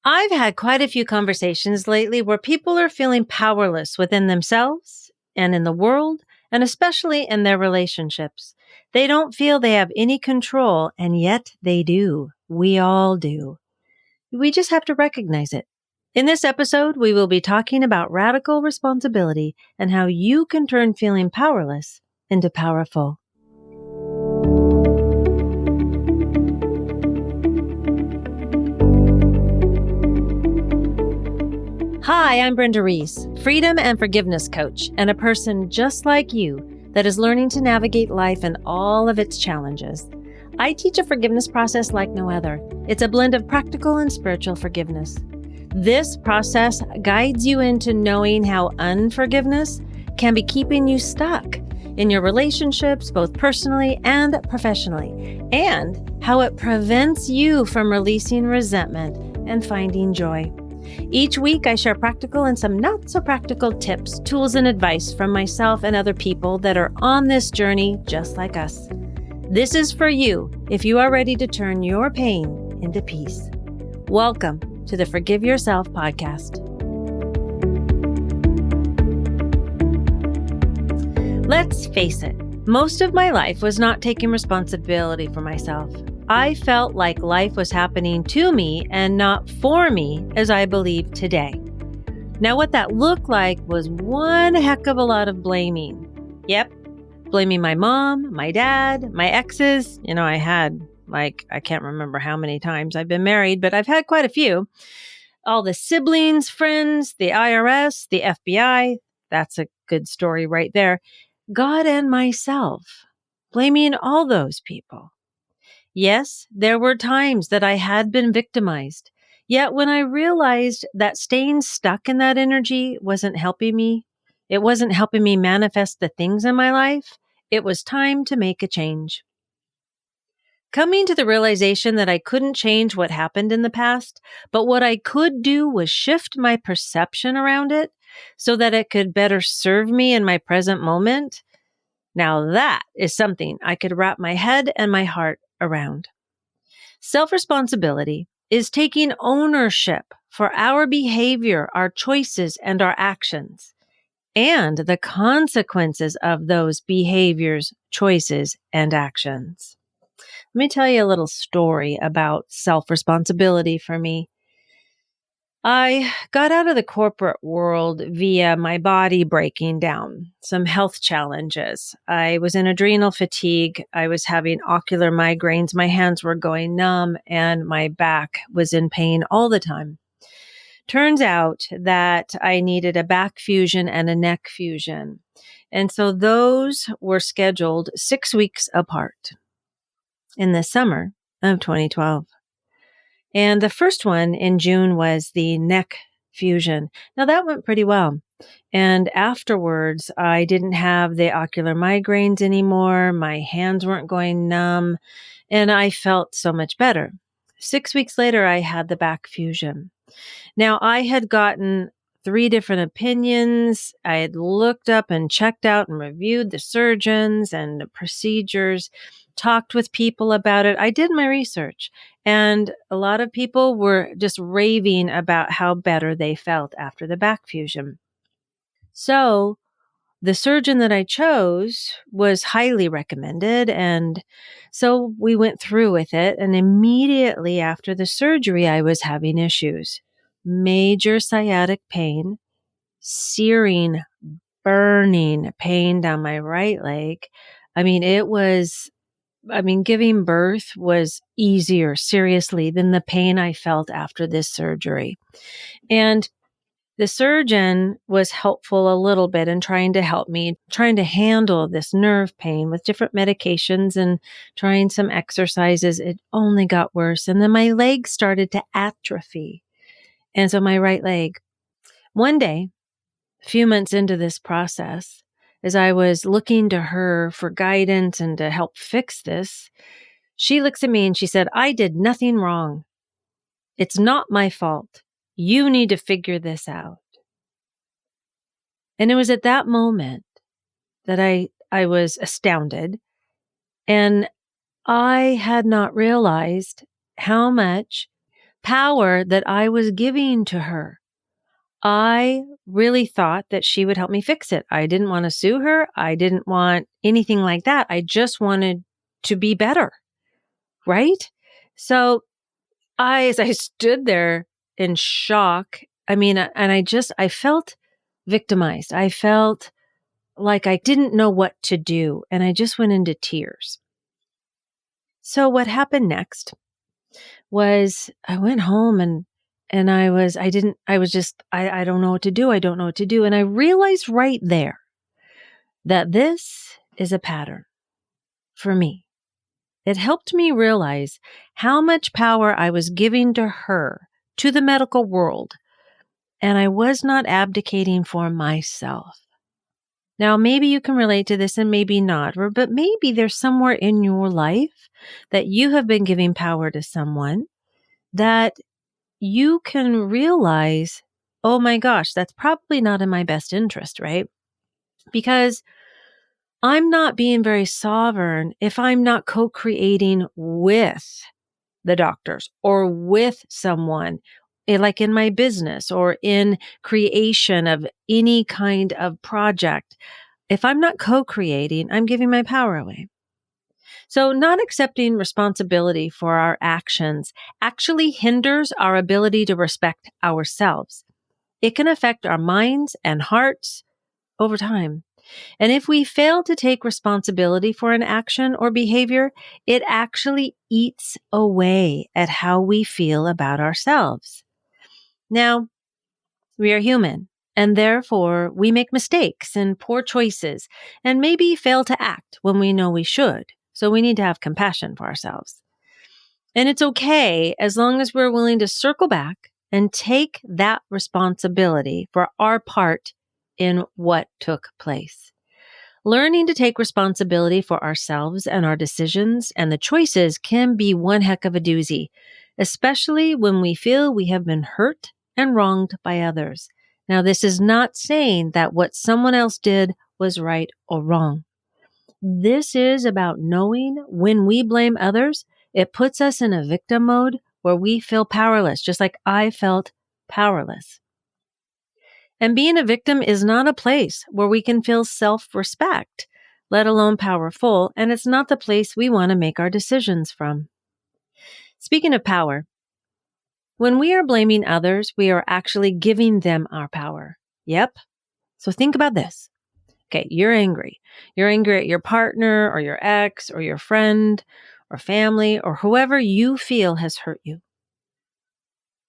I've had quite a few conversations lately where people are feeling powerless within themselves and in the world, and especially in their relationships. They don't feel they have any control, and yet they do. We all do. We just have to recognize it. In this episode, we will be talking about radical responsibility and how you can turn feeling powerless into powerful. Hi, I'm Brenda Reese, freedom and forgiveness coach, and a person just like you that is learning to navigate life and all of its challenges. I teach a forgiveness process like no other. It's a blend of practical and spiritual forgiveness. This process guides you into knowing how unforgiveness can be keeping you stuck in your relationships, both personally and professionally, and how it prevents you from releasing resentment and finding joy. Each week, I share practical and some not so practical tips, tools, and advice from myself and other people that are on this journey just like us. This is for you if you are ready to turn your pain into peace. Welcome to the Forgive Yourself podcast. Let's face it, most of my life was not taking responsibility for myself. I felt like life was happening to me and not for me as I believe today. Now, what that looked like was one heck of a lot of blaming. Yep, blaming my mom, my dad, my exes. I had I can't remember how many times I've been married, but I've had quite a few. All the siblings, friends, the IRS, the FBI. That's a good story right there. God and myself. Blaming all those people. Yes, there were times that I had been victimized. Yet when I realized that staying stuck in that energy wasn't helping me, it wasn't helping me manifest the things in my life, it was time to make a change. Coming to the realization that I couldn't change what happened in the past, but what I could do was shift my perception around it so that it could better serve me in my present moment. Now that is something I could wrap my head and my heart around. Self-responsibility is taking ownership for our behavior, our choices, and our actions, and the consequences of those behaviors, choices, and actions. Let me tell you a little story about self-responsibility for me. I got out of the corporate world via my body breaking down, some health challenges. I was in adrenal fatigue. I was having ocular migraines. My hands were going numb and my back was in pain all the time. Turns out that I needed a back fusion and a neck fusion. And so those were scheduled 6 weeks apart in the summer of 2012. And the first one in June was the neck fusion. Now that went pretty well. And afterwards, I didn't have the ocular migraines anymore. My hands weren't going numb and I felt so much better. 6 weeks later, I had the back fusion. Now I had gotten 3 different opinions. I had looked up and checked out and reviewed the surgeons and the procedures, talked with people about it. I did my research, and a lot of people were just raving about how better they felt after the back fusion. So the surgeon that I chose was highly recommended, and so we went through with it. And immediately after the surgery, I was having issues. Major sciatic pain, searing, burning pain down my right leg. Giving birth was easier, seriously, than the pain I felt after this surgery. And the surgeon was helpful a little bit in trying to help me, trying to handle this nerve pain with different medications and trying some exercises. It only got worse. And then my leg started to atrophy. And so my right leg. One day, a few months into this process, as I was looking to her for guidance and to help fix this, she looks at me and she said, "I did nothing wrong. It's not my fault. You need to figure this out." And it was at that moment that I was astounded. And I had not realized how much power that I was giving to her. I really thought that she would help me fix it. I didn't want to sue her. I didn't want anything like that. I just wanted to be better, right? So as I stood there in shock, I felt victimized. I felt like I didn't know what to do, and I just went into tears. So what happened next was I went home and I don't know what to do. I don't know what to do. And I realized right there that this is a pattern for me. It helped me realize how much power I was giving to her, to the medical world, and I was not abdicating for myself. Now, maybe you can relate to this and maybe not, but maybe there's somewhere in your life that you have been giving power to someone that you can realize, oh my gosh, that's probably not in my best interest, right? Because I'm not being very sovereign if I'm not co-creating with the doctors or with someone, like in my business or in creation of any kind of project. If I'm not co-creating, I'm giving my power away. So not accepting responsibility for our actions actually hinders our ability to respect ourselves. It can affect our minds and hearts over time. And if we fail to take responsibility for an action or behavior, it actually eats away at how we feel about ourselves. Now, we are human, and therefore we make mistakes and poor choices, and maybe fail to act when we know we should. So we need to have compassion for ourselves. And it's okay as long as we're willing to circle back and take that responsibility for our part in what took place. Learning to take responsibility for ourselves and our decisions and the choices can be one heck of a doozy, especially when we feel we have been hurt and wronged by others. Now, this is not saying that what someone else did was right or wrong. This is about knowing when we blame others, it puts us in a victim mode where we feel powerless, just like I felt powerless. And being a victim is not a place where we can feel self-respect, let alone powerful, and it's not the place we want to make our decisions from. Speaking of power, when we are blaming others, we are actually giving them our power. Yep. So think about this. Okay, you're angry. You're angry at your partner or your ex or your friend or family or whoever you feel has hurt you.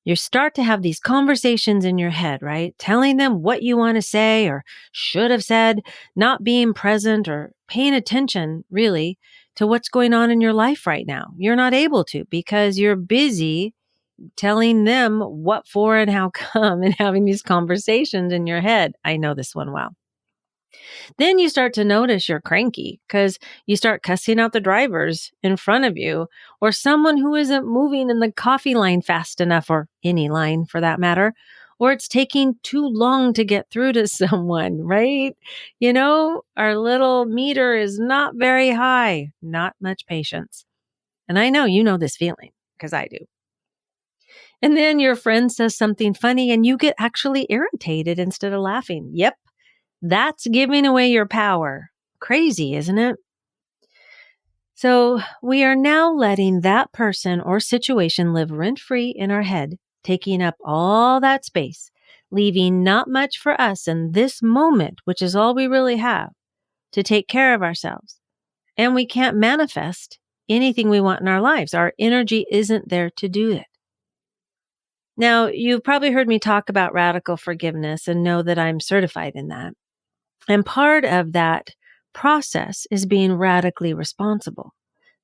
You start to have these conversations in your head, right? Telling them what you want to say or should have said, not being present or paying attention really to what's going on in your life right now. You're not able to because you're busy telling them what for and how come and having these conversations in your head. I know this one well. Then you start to notice you're cranky because you start cussing out the drivers in front of you or someone who isn't moving in the coffee line fast enough, or any line for that matter, or it's taking too long to get through to someone, right? You know, our little meter is not very high, not much patience. And I know you know this feeling because I do. And then your friend says something funny and you get actually irritated instead of laughing. Yep. That's giving away your power. Crazy, isn't it? So we are now letting that person or situation live rent-free in our head, taking up all that space, leaving not much for us in this moment, which is all we really have, to take care of ourselves. And we can't manifest anything we want in our lives. Our energy isn't there to do it. Now, you've probably heard me talk about radical forgiveness and know that I'm certified in that. And part of that process is being radically responsible,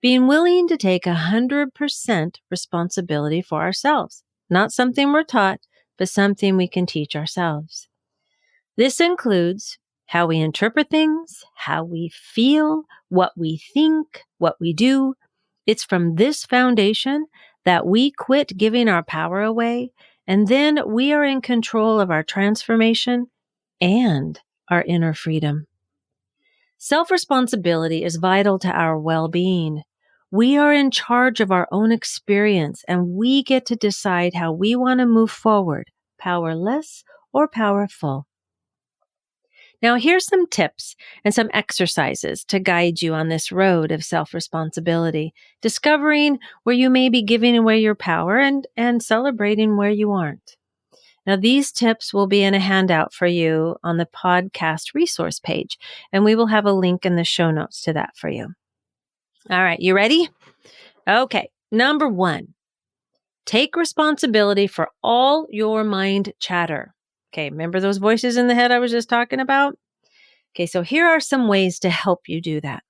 being willing to take 100% responsibility for ourselves, not something we're taught, but something we can teach ourselves. This includes how we interpret things, how we feel, what we think, what we do. It's from this foundation that we quit giving our power away, and then we are in control of our transformation and our inner freedom. Self-responsibility is vital to our well-being. We are in charge of our own experience, and we get to decide how we want to move forward, powerless or powerful. Now, here's some tips and some exercises to guide you on this road of self-responsibility, discovering where you may be giving away your power and celebrating where you aren't. Now, these tips will be in a handout for you on the podcast resource page, and we will have a link in the show notes to that for you. All right, you ready? Okay, number 1, take responsibility for all your mind chatter. Okay, remember those voices in the head I was just talking about? Okay, so here are some ways to help you do that.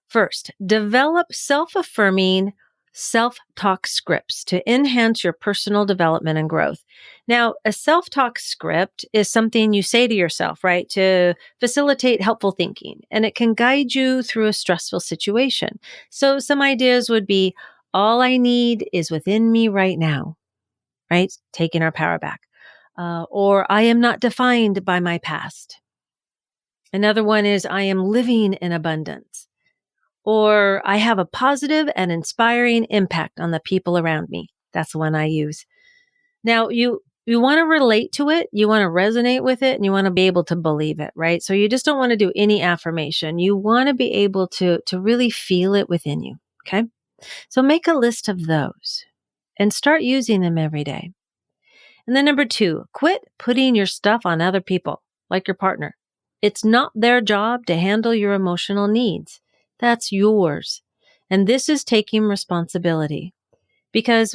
First, develop self-affirming self-talk scripts to enhance your personal development and growth. Now, a self-talk script is something you say to yourself, right, to facilitate helpful thinking, and it can guide you through a stressful situation. So some ideas would be, all I need is within me right now, right? Taking our power back. Or I am not defined by my past. Another one is, I am living in abundance. Or I have a positive and inspiring impact on the people around me. That's the one I use. Now, you want to relate to it, you want to resonate with it, and you want to be able to believe it, right? So you just don't want to do any affirmation. You want to be able to really feel it within you, okay? So make a list of those and start using them every day. And then number 2, quit putting your stuff on other people, like your partner. It's not their job to handle your emotional needs. That's yours. And this is taking responsibility, because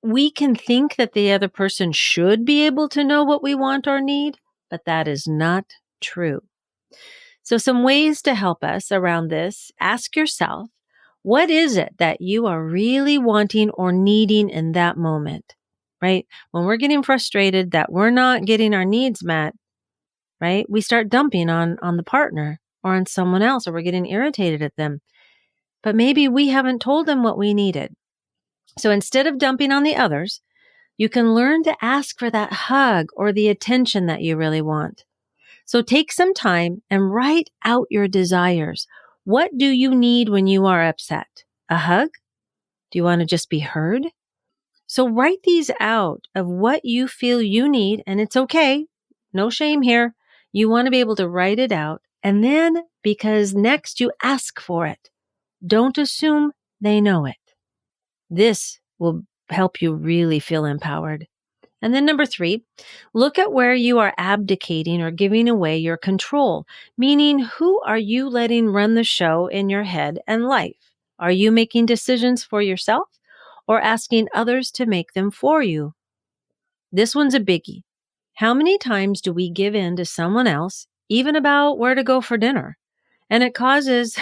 we can think that the other person should be able to know what we want or need, but that is not true. So some ways to help us around this: ask yourself, what is it that you are really wanting or needing in that moment, right? When we're getting frustrated that we're not getting our needs met, right? We start dumping on the partner or on someone else, or we're getting irritated at them. But maybe we haven't told them what we needed. So instead of dumping on the others, you can learn to ask for that hug or the attention that you really want. So take some time and write out your desires. What do you need when you are upset? A hug? Do you want to just be heard? So write these out of what you feel you need, and it's okay. No shame here. You want to be able to write it out, and then, because next you ask for it. Don't assume they know it. This will help you really feel empowered. And then number 3, look at where you are abdicating or giving away your control, meaning who are you letting run the show in your head and life? Are you making decisions for yourself or asking others to make them for you? This one's a biggie. How many times do we give in to someone else, even about where to go for dinner? And it causes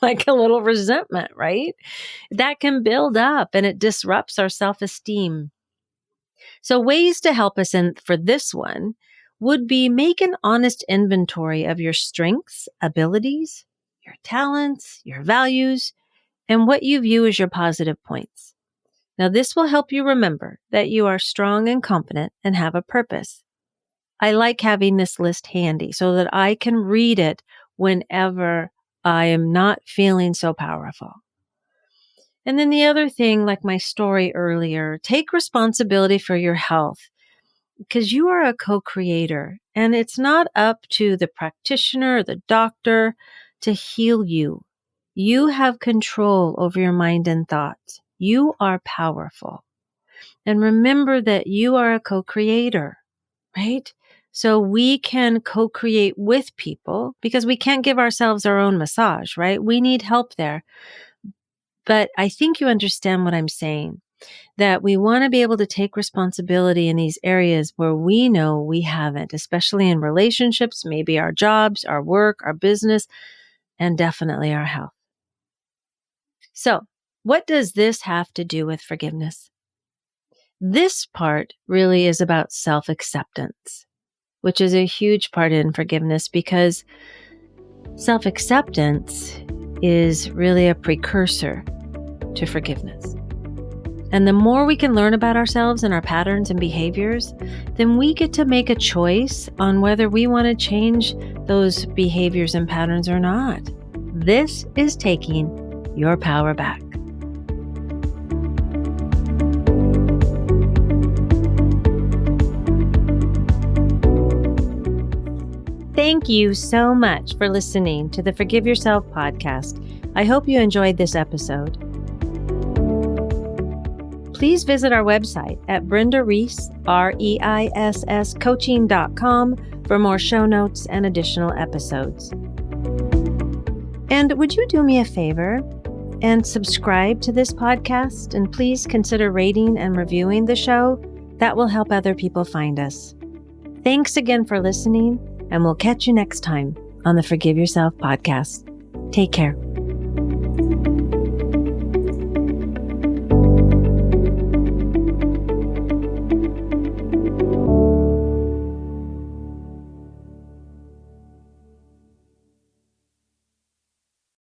like a little resentment, right? That can build up and it disrupts our self-esteem. So ways to help us in for this one would be: make an honest inventory of your strengths, abilities, your talents, your values, and what you view as your positive points. Now, this will help you remember that you are strong and competent and have a purpose. I like having this list handy so that I can read it whenever I am not feeling so powerful. And then the other thing, like my story earlier, take responsibility for your health, because you are a co-creator, and it's not up to the practitioner or the doctor to heal you. You have control over your mind and thoughts. You are powerful. And remember that you are a co-creator, right? So we can co-create with people, because we can't give ourselves our own massage, right? We need help there. But I think you understand what I'm saying, that we want to be able to take responsibility in these areas where we know we haven't, especially in relationships, maybe our jobs, our work, our business, and definitely our health. So, what does this have to do with forgiveness? This part really is about self-acceptance, which is a huge part in forgiveness, because self-acceptance is really a precursor to forgiveness. And the more we can learn about ourselves and our patterns and behaviors, then we get to make a choice on whether we want to change those behaviors and patterns or not. This is taking your power back. Thank you so much for listening to the Forgive Yourself podcast. I hope you enjoyed this episode. Please visit our website at brendareisscoaching.com for more show notes and additional episodes. And would you do me a favor and subscribe to this podcast? And please consider rating and reviewing the show. That will help other people find us. Thanks again for listening, and we'll catch you next time on the Forgive Yourself podcast. Take care.